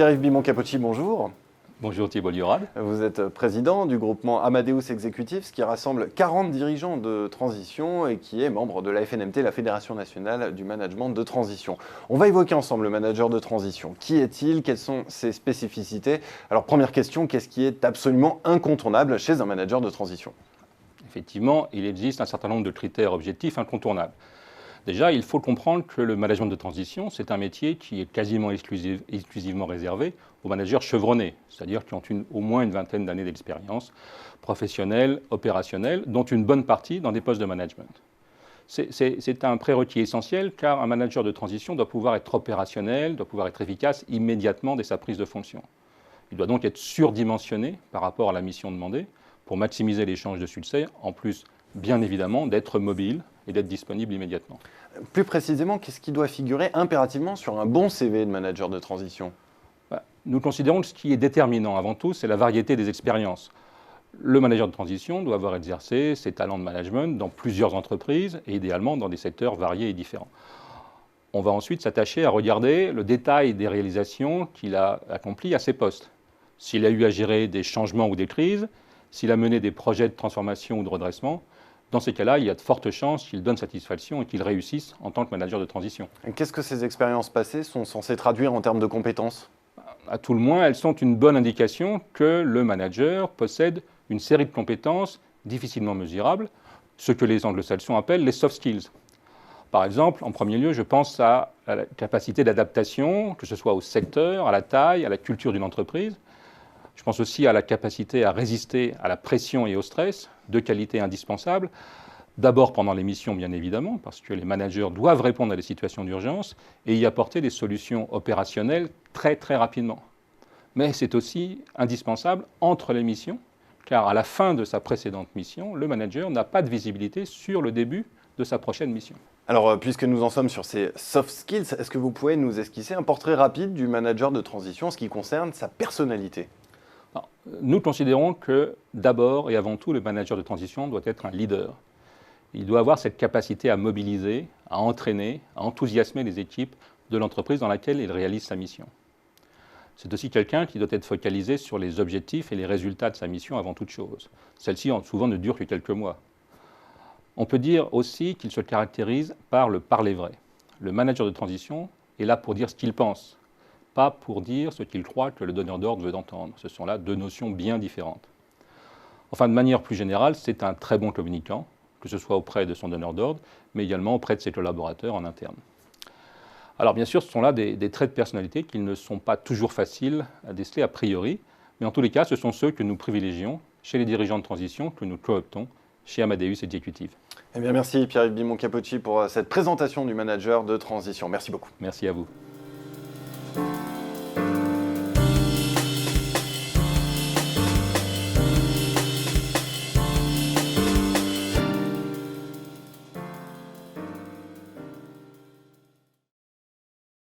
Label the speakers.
Speaker 1: Pierre-Yves Bimon-Capocci, bonjour.
Speaker 2: Bonjour Thibault Liorade.
Speaker 1: Vous êtes président du groupement Amadeus Executives qui rassemble 40 dirigeants de transition et qui est membre de la FNMT, la Fédération nationale du management de transition. On va évoquer ensemble le manager de transition. Qui est-il? Quelles sont ses spécificités? Alors première question, qu'est-ce qui est absolument incontournable chez un manager de transition?
Speaker 2: Effectivement, il existe un certain nombre de critères objectifs incontournables. Déjà, il faut comprendre que le management de transition, c'est un métier qui est quasiment exclusivement réservé aux managers chevronnés, c'est-à-dire qui ont au moins une vingtaine d'années d'expérience professionnelle, opérationnelle, dont une bonne partie dans des postes de management. C'est un prérequis essentiel car un manager de transition doit pouvoir être opérationnel, doit pouvoir être efficace immédiatement dès sa prise de fonction. Il doit donc être surdimensionné par rapport à la mission demandée pour maximiser les chances de succès, en plus, bien évidemment, d'être mobile et d'être disponible immédiatement.
Speaker 1: Plus précisément, qu'est-ce qui doit figurer impérativement sur un bon CV de manager de transition?
Speaker 2: Nous considérons que ce qui est déterminant avant tout, c'est la variété des expériences. Le manager de transition doit avoir exercé ses talents de management dans plusieurs entreprises et idéalement dans des secteurs variés et différents. On va ensuite s'attacher à regarder le détail des réalisations qu'il a accomplies à ses postes. S'il a eu à gérer des changements ou des crises, s'il a mené des projets de transformation ou de redressement, dans ces cas-là, il y a de fortes chances qu'il donne satisfaction et qu'il réussisse en tant que manager de transition.
Speaker 1: Qu'est-ce que ces expériences passées sont censées traduire en termes de compétences?
Speaker 2: À tout le moins, elles sont une bonne indication que le manager possède une série de compétences difficilement mesurables, ce que les anglo-saxons appellent les soft skills. Par exemple, en premier lieu, je pense à la capacité d'adaptation, que ce soit au secteur, à la taille, à la culture d'une entreprise. Je pense aussi à la capacité à résister à la pression et au stress, deux qualités indispensables. D'abord pendant les missions, bien évidemment, parce que les managers doivent répondre à des situations d'urgence et y apporter des solutions opérationnelles très très rapidement. Mais c'est aussi indispensable entre les missions, car à la fin de sa précédente mission, le manager n'a pas de visibilité sur le début de sa prochaine mission.
Speaker 1: Alors, puisque nous en sommes sur ces soft skills, est-ce que vous pouvez nous esquisser un portrait rapide du manager de transition en ce qui concerne sa personnalité?
Speaker 2: Alors, nous considérons que d'abord et avant tout, le manager de transition doit être un leader. Il doit avoir cette capacité à mobiliser, à entraîner, à enthousiasmer les équipes de l'entreprise dans laquelle il réalise sa mission. C'est aussi quelqu'un qui doit être focalisé sur les objectifs et les résultats de sa mission avant toute chose. Celle-ci, souvent, ne dure que quelques mois. On peut dire aussi qu'il se caractérise par le parler vrai. Le manager de transition est là pour dire ce qu'il pense, pas pour dire ce qu'il croit que le donneur d'ordre veut entendre. Ce sont là deux notions bien différentes. Enfin, de manière plus générale, c'est un très bon communicant, que ce soit auprès de son donneur d'ordre, mais également auprès de ses collaborateurs en interne. Alors bien sûr, ce sont là des traits de personnalité qui ne sont pas toujours faciles à déceler a priori, mais en tous les cas, ce sont ceux que nous privilégions chez les dirigeants de transition, que nous cooptons chez Amadeus Executives.
Speaker 1: Eh bien, merci Pierre-Yves Bimon-Capocci pour cette présentation du manager de transition. Merci beaucoup.
Speaker 2: Merci à vous.